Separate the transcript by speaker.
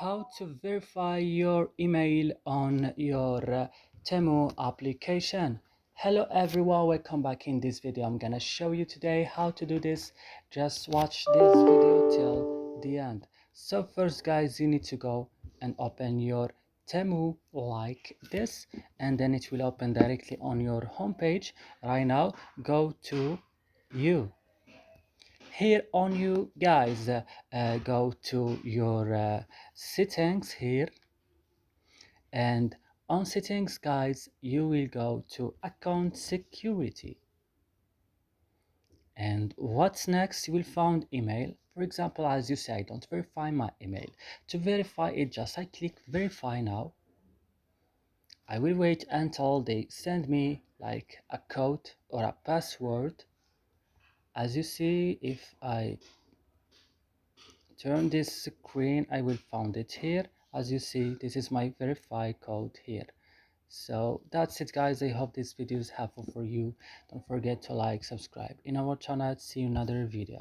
Speaker 1: how to verify your email on your Temu application. Hello everyone, welcome back. In this video I'm gonna show you today how to do this. Just watch this video till the end. So first guys, you need to go and open your Temu like this, and then it will open directly on your homepage. Right now go to you. Here on you guys, go to your settings here, and on settings guys you will go to account security, and what's next, you will find email. For example, as you say, I don't verify my email. To verify it, just I click verify now. I will wait until they send me like a code or a password. As you see, if I turn this screen, I will find it here. As you see, this is my verify code here. So that's it guys, I hope this video is helpful for you. Don't forget to like, subscribe in our channel. See you in another video.